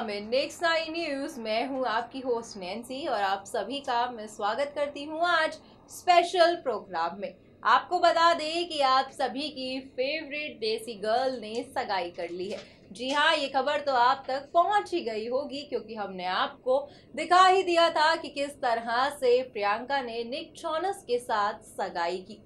में next nine news. मैं हूं आपकी होस्ट नैन्सी और आप सभी का मैं स्वागत करती हूं आज स्पेशल प्रोग्राम में। आपको बता दें कि आप सभी की फेवरेट देसी गर्ल ने सगाई कर ली है। जी हाँ, ये खबर तो आप तक पहुंच ही गई होगी क्योंकि हमने आपको दिखा ही दिया था कि किस तरह से प्रियंका ने निक जॉनस के साथ सगाई की।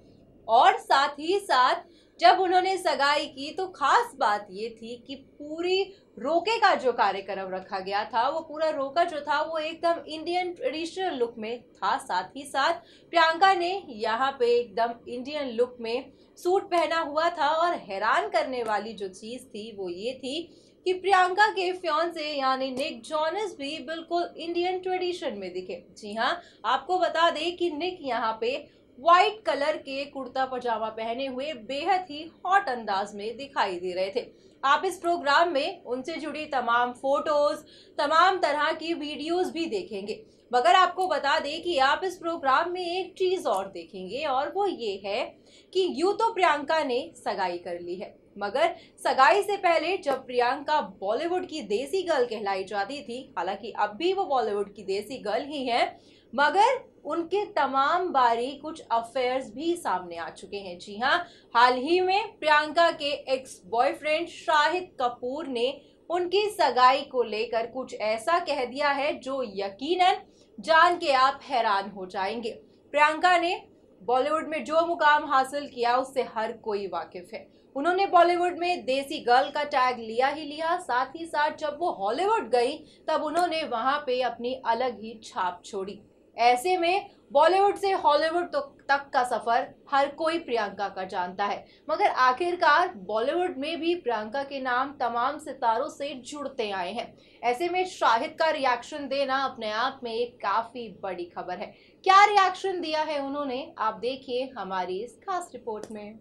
और साथ ही साथ जब उन्होंने सगाई की तो खास बात ये थी कि पूरी रोके का जो कार्यक्रम रखा गया था, वो पूरा रोका जो था वो एकदम इंडियन ट्रेडिशनल लुक में था। साथ ही साथ प्रियंका ने यहाँ पे एकदम इंडियन लुक में सूट पहना हुआ था और हैरान करने वाली जो चीज थी वो ये थी कि प्रियंका के फियांसे यानी निक जॉनस भी बिल्कुल इंडियन ट्रेडिशन में दिखे। जी हाँ, आपको बता दें कि निक यहाँ पे व्हाइट कलर के कुर्ता पजामा पहने हुए बेहद ही हॉट अंदाज में दिखाई दे रहे थे। आप इस प्रोग्राम में उनसे जुड़ी तमाम फोटोज, तमाम तरह की वीडियोस भी देखेंगे। मगर आपको बता दें कि आप इस प्रोग्राम में एक चीज और देखेंगे और वो ये है कि यूं तो प्रियंका ने सगाई कर ली है, मगर सगाई से पहले जब प्रियंका बॉलीवुड की देसी गर्ल कहलाई जाती थी, हालांकि अब भी वो बॉलीवुड की देसी गर्ल ही है, मगर उनके तमाम बारी कुछ अफेयर्स भी सामने आ चुके हैं। जी हाँ, हाल ही में प्रियंका के एक्स बॉयफ्रेंड शाहिद कपूर ने उनकी सगाई को लेकर कुछ ऐसा कह दिया है जो यकीनन जान के आप हैरान हो जाएंगे। प्रियंका ने बॉलीवुड में जो मुकाम हासिल किया उससे हर कोई वाकिफ है। उन्होंने बॉलीवुड में देसी गर्ल का टैग लिया ही लिया, साथ ही साथ जब वो हॉलीवुड गई तब उन्होंने वहां पे अपनी अलग ही छाप छोड़ी। ऐसे में बॉलीवुड से हॉलीवुड तक का सफर हर कोई प्रियंका का जानता है, मगर आखिरकार बॉलीवुड में भी प्रियंका के नाम तमाम सितारों से जुड़ते आए हैं। ऐसे में शाहिद का रिएक्शन देना अपने आप में एक काफी बड़ी खबर है। क्या रिएक्शन दिया है उन्होंने, आप देखिए हमारी इस खास रिपोर्ट में।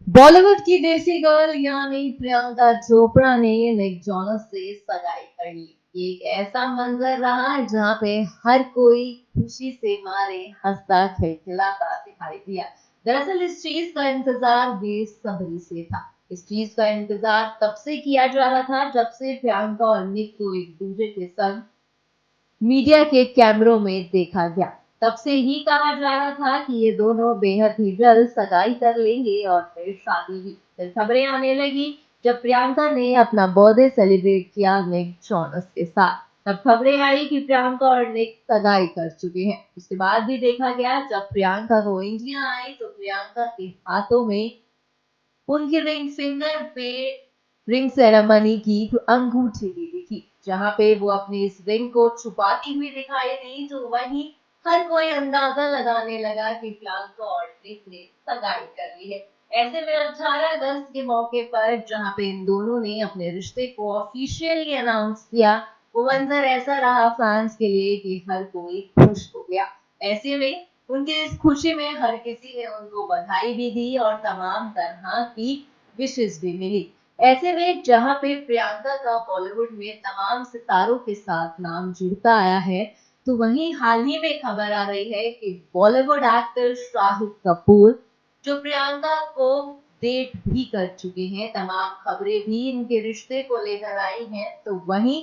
बॉलीवुड की देसी गर्ल यानी प्रियंका चोपड़ा ने निक जॉनस से सगाई कर ली। ये एक ऐसा मंजर रहा जहां पे हर कोई खुशी से मारे हंसता खिलखिलाता दिखाई दिया। दरअसल इस चीज का इंतजार बेसब्री से था। इस चीज का इंतजार तब से किया जा रहा था जब से प्रियंका और निक को एक दूसरे के संग मीडिया के कैमरों में देखा गया। तब से ही कहा जा रहा था कि ये दोनों बेहद ही जल्द सगाई कर लेंगे और फिर शादी भी। फिर खबरें आने लगी जब प्रियंका ने अपना बर्थडे सेलिब्रेट किया निक जॉनस के साथ। तब खबरें आई कि प्रियंका और निक सगाई कर चुके हैं। उसके बाद भी देखा गया जब प्रियंका को इंडिया आई तो प्रियंका के हाथों में उनकी रिंग फिंगर पे रिंग सेरेमनी की अंगूठी भी दिखी, जहां पे वो अपनी इस रिंग को छुपाती हुई दिखाई दी। तो वहीं हर कोई अंदाजा लगाने लगा कि प्रियंका और निक ने सगाई कर ली है। ऐसे में 18 अगस्त के मौके पर जहां पे इन दोनों ने अपने रिश्ते को ऑफिशियली अनाउंस किया, वो मंजर ऐसा रहा फैंस के लिए कि हर कोई खुश हो गया। ऐसे में उनकी इस खुशी में हर किसी ने उनको बधाई भी दी और तमाम तरह की विशेष भी मिली। ऐसे में जहां पे प्रियंका का बॉलीवुड में तमाम सितारों के साथ नाम जुड़ता आया है, तो वहीं हाल ही में खबर आ रही है कि बॉलीवुड एक्टर शाहिद कपूर जो प्रियंका को डेट भी कर चुके हैं, तमाम खबरें भी इनके रिश्ते को लेकर आई हैं। तो वहीं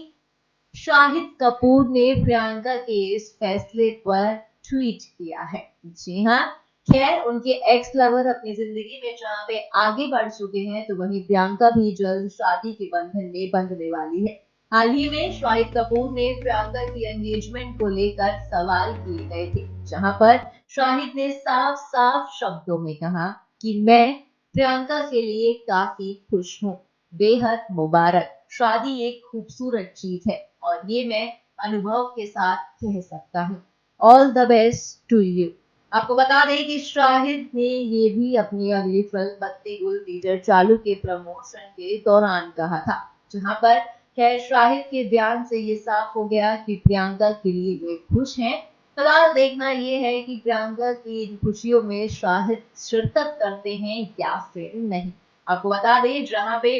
शाहिद कपूर ने प्रियंका के इस फैसले पर ट्वीट किया है। जी हाँ, खैर उनके एक्स लवर अपनी जिंदगी में जहाँ पे आगे बढ़ चुके हैं, तो वहीं प्रियंका भी जल्द शादी के बंधन में बंधने वाली है। हाल ही में शाहिद कपूर ने प्रियंका की एंगेजमेंट को लेकर सवाल किए गए थे, जहां पर शाहिद ने साफ साफ शब्दों में कहा कि मैं प्रियंका के लिए काफी खुश हूँ। बेहद मुबारक, शादी एक खूबसूरत चीज है और ये मैं अनुभव के साथ कह सकता हूँ। All the best to you. आपको बता दें कि शाहिद ने ये भी अपनी अगली फिल्म बत्ती गुल टीजर चालू के प्रमोशन के दौरान कहा था, जहां पर खैर शाहिद के बयान से ये साफ हो गया कि प्रियंका के लिए वे खुश हैं। फिलहाल देखना ये है कि प्रियंका की इन खुशियों में शाहिद शिरकत करते हैं या फिर नहीं। आपको बता दें जहां पे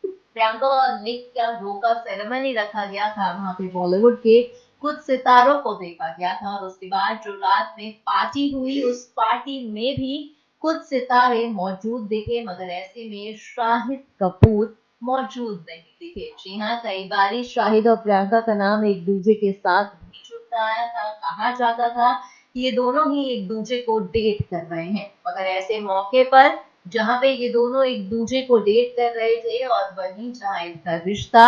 प्रियंका और निक का रोका सेरेमनी रखा गया था, वहां पे बॉलीवुड के कुछ सितारों को देखा गया था और उसके बाद जो रात में पार्टी हुई उस पार्टी में भी कुछ सितारे मौजूद दिखे, मगर ऐसे में शाहिद कपूर मौजूद नहीं दिखे। जी हाँ, कई बार शाहिद और प्रियंका का नाम एक दूसरे के साथ जुड़ता आया था। कहा जाता था कि ये दोनों ही एक दूसरे को डेट कर रहे हैं, मगर ऐसे मौके पर जहाँ पे ये दोनों एक दूसरे को डेट कर रहे थे और वहीं जहाँ इनका रिश्ता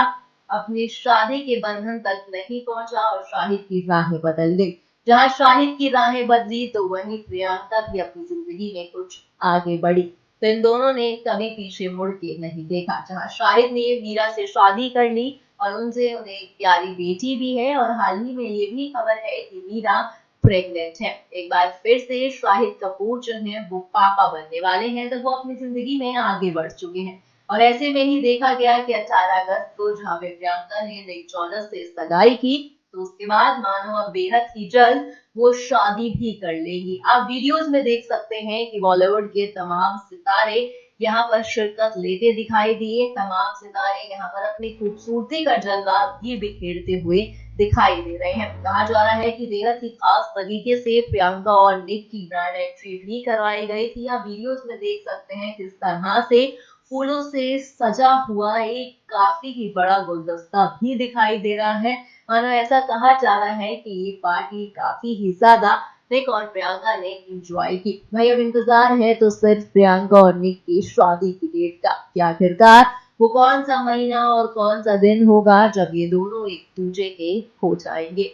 अपनी शादी के बंधन तक नहीं पहुंचा और शाहिद की राहें बदल गई। जहाँ शाहिद की राहें बदली तो वहीं प्रियंका भी अपनी जिंदगी में कुछ आगे बढ़ी। तो इन दोनों ने कभी पीछे मुड़ के नहीं देखा। जहाँ शाहिद ने मीरा से शादी कर ली और उनसे उन्हें एक प्यारी बेटी भी है और हाल ही में ये भी खबर है कि मीरा प्रेग्नेंट है। एक बार फिर से शाहिद कपूर जो है वो पापा बनने वाले हैं, तो वो अपनी जिंदगी में आगे बढ़ चुके हैं। और ऐसे में ही देखा गया कि 18 अगस्त को जहां पे प्रियंका ने निक जॉनस से सगाई की, तो उसके बाद मानो अब बेहद ही जल्द वो शादी भी कर लेगी। आप वीडियोस में देख सकते हैं कि बॉलीवुड के तमाम सितारे यहाँ पर शिरकत लेते दिखाई दिए। तमाम सितारे यहाँ पर अपनी खूबसूरती का जलवा भी बिखेरते हुए दिखाई दे रहे हैं। कहा जा रहा है कि बेहद ही खास तरीके से प्रियंका और निक की ब्रांड एंट्री भी करवाई गई थी। आप वीडियोस में देख सकते हैं किस तरह से फूलों से सजा हुआ एक काफी ही बड़ा गुलदस्ता भी दिखाई दे रहा है। मानो ऐसा कहा जा रहा है कि ये पार्टी काफी ही ज्यादा निक और प्रियंका ने एंजॉय की। भाई अब इंतजार है तो सिर्फ प्रियंका और निक की शादी की डेट का कि आखिरकार वो कौन सा महीना और कौन सा दिन होगा जब ये दोनों एक दूसरे के हो जाएंगे।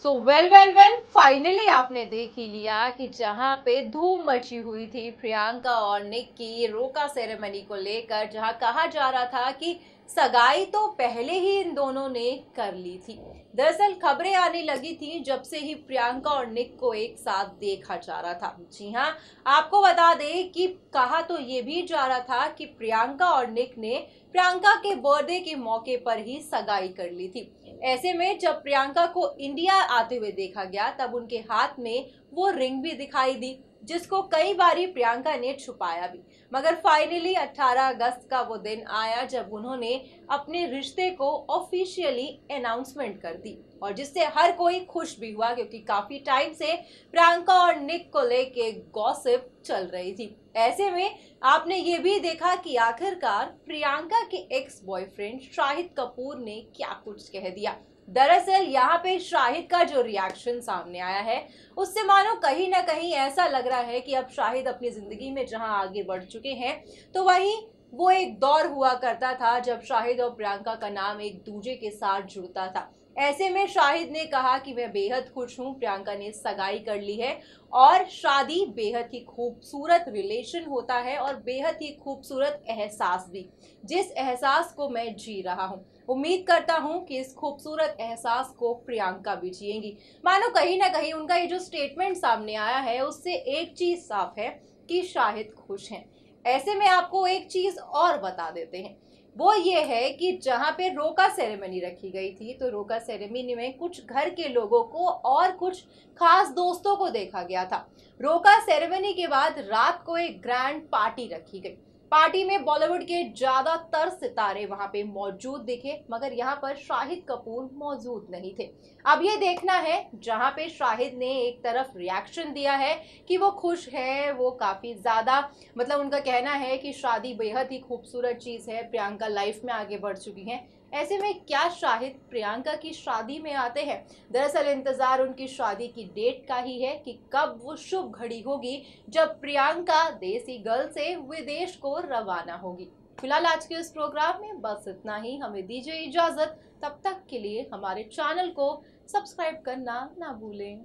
So well well well finally आपने देख ही लिया कि जहां पे धूम मची हुई थी प्रियंका और निक की रोका सेरेमनी को लेकर, जहां कहा जा रहा था कि सगाई तो पहले ही इन दोनों ने कर ली थी। दरअसल खबरें आने लगी थी जब से ही प्रियंका और निक को एक साथ देखा जा रहा था। जी हाँ, आपको बता दें कि कहा तो ये भी जा रहा था कि प्रियंका और निक ने प्रियंका के बर्थडे के मौके पर ही सगाई कर ली थी। ऐसे में जब प्रियंका को इंडिया आते हुए देखा गया तब उनके हाथ में वो रिंग भी दिखाई दी, जिसको कई बारी प्रियंका ने छुपाया भी। मगर फाइनली 18 अगस्त का वो दिन आया जब उन्होंने अपने रिश्ते को ऑफिशियली अनाउंसमेंट कर दी, और जिससे हर कोई खुश भी हुआ क्योंकि काफी टाइम से प्रियंका और निक को लेके गॉसिप चल रही थी। ऐसे में आपने ये भी देखा कि आखिरकार प्रियंका के एक्स बॉयफ्रेंड शाहिद कपूर ने क्या कुछ कह दिया। दरअसल यहाँ पे शाहिद का जो रिएक्शन सामने आया है उससे मानो कहीं ना कहीं ऐसा लग रहा है कि अब शाहिद अपनी जिंदगी में जहां आगे बढ़ चुके हैं, तो वहीं वो एक दौर हुआ करता था जब शाहिद और प्रियंका का नाम एक दूसरे के साथ जुड़ता था। ऐसे में शाहिद ने कहा कि मैं बेहद खुश हूँ, प्रियंका ने सगाई कर ली है और शादी बेहद ही खूबसूरत रिलेशन होता है और बेहद ही खूबसूरत एहसास भी, जिस एहसास को मैं जी रहा हूँ। उम्मीद करता हूँ कि इस खूबसूरत एहसास को प्रियंका भी जिएंगी। मानो कहीं ना कहीं उनका ये जो स्टेटमेंट सामने आया है उससे एक चीज साफ है कि शाहिद खुश हैं। ऐसे में आपको एक चीज और बता देते हैं, वो ये है कि जहां पे रोका सेरेमनी रखी गई थी तो रोका सेरेमनी में कुछ घर के लोगों को और कुछ खास दोस्तों को देखा गया था। रोका सेरेमनी के बाद रात को एक ग्रैंड पार्टी रखी गई। पार्टी में बॉलीवुड के ज्यादातर सितारे वहां पे मौजूद दिखे, मगर यहाँ पर शाहिद कपूर मौजूद नहीं थे। अब ये देखना है, जहां पे शाहिद ने एक तरफ रिएक्शन दिया है कि वो खुश है, वो काफी ज्यादा मतलब उनका कहना है कि शादी बेहद ही खूबसूरत चीज है, प्रियंका लाइफ में आगे बढ़ चुकी हैं। ऐसे में क्या शाहिद प्रियंका की शादी में आते हैं? दरअसल इंतजार उनकी शादी की डेट का ही है कि कब वो शुभ घड़ी होगी जब प्रियंका देसी गर्ल से विदेश को रवाना होगी। फिलहाल आज के इस प्रोग्राम में बस इतना ही। हमें दीजिए इजाजत, तब तक के लिए हमारे चैनल को सब्सक्राइब करना ना भूलें।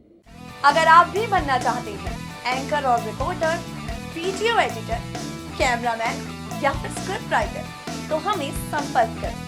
अगर आप भी बनना चाहते हैं एंकर और रिपोर्टर, वीडियो एडिटर, कैमरामैन या फिर स्क्रिप्ट राइटर, तो हमें संपर्क करें।